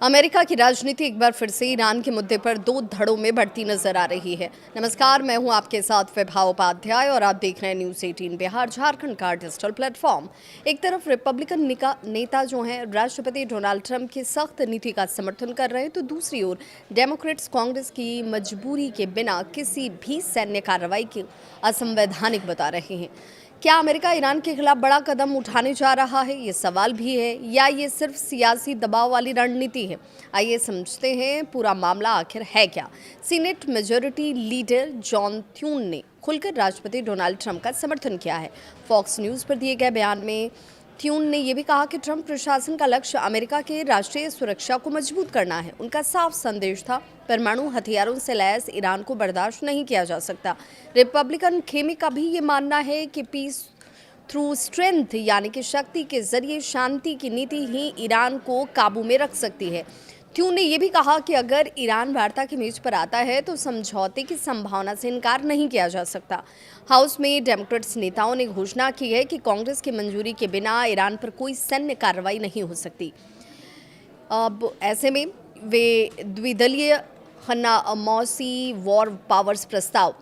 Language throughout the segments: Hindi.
अमेरिका की राजनीति एक बार फिर से ईरान के मुद्दे पर दो धड़ों में बढ़ती नजर आ रही है। नमस्कार, मैं हूं आपके साथ विभा उपाध्याय और आप देख रहे हैं न्यूज़ 18 बिहार झारखंड का डिजिटल प्लेटफॉर्म। एक तरफ रिपब्लिकन नेता जो हैं राष्ट्रपति डोनाल्ड ट्रंप की सख्त नीति का समर्थन कर रहे हैं, तो दूसरी ओर डेमोक्रेट्स कांग्रेस की मजबूरी के बिना किसी भी सैन्य कार्रवाई की असंवैधानिक बता रहे हैं। क्या अमेरिका ईरान के खिलाफ बड़ा कदम उठाने जा रहा है, ये सवाल भी है, या ये सिर्फ सियासी दबाव वाली रणनीति है? आइए समझते हैं पूरा मामला आखिर है क्या। सीनेट मेजॉरिटी लीडर जॉन थ्यून ने खुलकर राष्ट्रपति डोनाल्ड ट्रंप का समर्थन किया है। फॉक्स न्यूज़ पर दिए गए बयान में थ्यून ने यह भी कहा कि ट्रंप प्रशासन का लक्ष्य अमेरिका के राष्ट्रीय सुरक्षा को मजबूत करना है। उनका साफ संदेश था, परमाणु हथियारों से लैस ईरान को बर्दाश्त नहीं किया जा सकता। रिपब्लिकन खेमे का भी ये मानना है कि पीस थ्रू स्ट्रेंथ यानी कि शक्ति के जरिए शांति की नीति ही ईरान को काबू में रख सकती है। थ्यून ने यह भी कहा कि अगर ईरान वार्ता की मेज पर आता है तो समझौते की संभावना से इनकार नहीं किया जा सकता। हाउस में डेमोक्रेट्स नेताओं ने घोषणा की है कि कांग्रेस की मंजूरी के बिना ईरान पर कोई सैन्य कार्रवाई नहीं हो सकती। अब ऐसे में वे द्विदलीय खन्ना मौसी वॉर पावर्स प्रस्ताव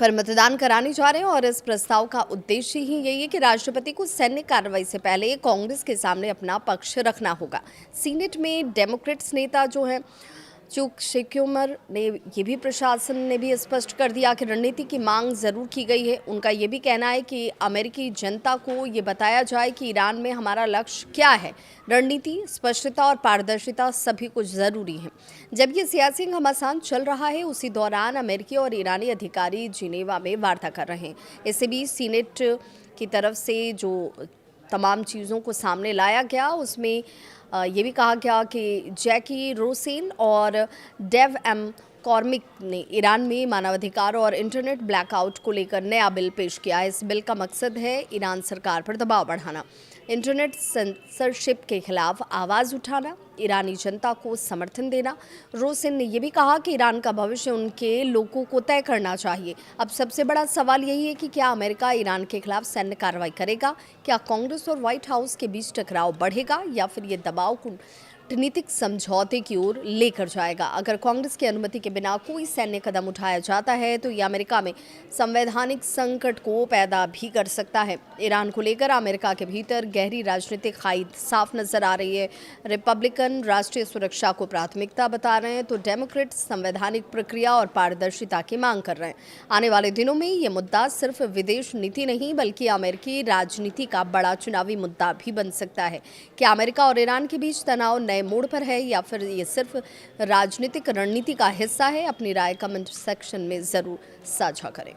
पर मतदान कराने जा रहे हैं और इस प्रस्ताव का उद्देश्य ही यही है कि राष्ट्रपति को सैन्य कार्रवाई से पहले कांग्रेस के सामने अपना पक्ष रखना होगा। सीनेट में डेमोक्रेट्स नेता जो हैं चुक शेक्यूमर ने ये भी प्रशासन ने भी स्पष्ट कर दिया कि रणनीति की मांग जरूर की गई है। उनका ये भी कहना है कि अमेरिकी जनता को ये बताया जाए कि ईरान में हमारा लक्ष्य क्या है। रणनीति, स्पष्टता और पारदर्शिता सभी कुछ ज़रूरी है। जब ये सियासी घमासान चल रहा है, उसी दौरान अमेरिकी और ईरानी अधिकारी जिनेवा में वार्ता कर रहे हैं। इससे भी सीनेट की तरफ से जो तमाम चीज़ों को सामने लाया गया, उसमें ये भी कहा गया कि जैकी रोसेन और डेव एम कॉर्मिक ने ईरान में मानवाधिकार और इंटरनेट ब्लैकआउट को लेकर नया बिल पेश किया है। इस बिल का मकसद है ईरान सरकार पर दबाव बढ़ाना, इंटरनेट सेंसरशिप के खिलाफ आवाज़ उठाना, ईरानी जनता को समर्थन देना। रोसेन ने यह भी कहा कि ईरान का भविष्य उनके लोगों को तय करना चाहिए। अब सबसे बड़ा सवाल यही है कि क्या अमेरिका ईरान के खिलाफ सैन्य कार्रवाई करेगा? क्या कांग्रेस और व्हाइट हाउस के बीच टकराव बढ़ेगा या फिर ये दबाव को कूटनीतिक समझौते की ओर लेकर जाएगा? अगर कांग्रेस की अनुमति के बिना कोई सैन्य कदम उठाया जाता है तो ये अमेरिका में संवैधानिक संकट को पैदा भी कर सकता है। ईरान को लेकर अमेरिका के भीतर गहरी राजनीतिक खाई साफ नजर आ रही है। रिपब्लिकन राष्ट्रीय सुरक्षा को प्राथमिकता बता रहे हैं तो डेमोक्रेट संवैधानिक प्रक्रिया और पारदर्शिता की मांग कर रहे हैं। आने वाले दिनों में ये मुद्दा सिर्फ विदेश नीति नहीं बल्कि अमेरिकी राजनीति का बड़ा चुनावी मुद्दा भी बन सकता है। क्या अमेरिका और ईरान के बीच तनाव नए मोड़ पर है या फिर ये सिर्फ राजनीतिक रणनीति का हिस्सा है? अपनी राय कमेंट सेक्शन में ज़रूर साझा करें।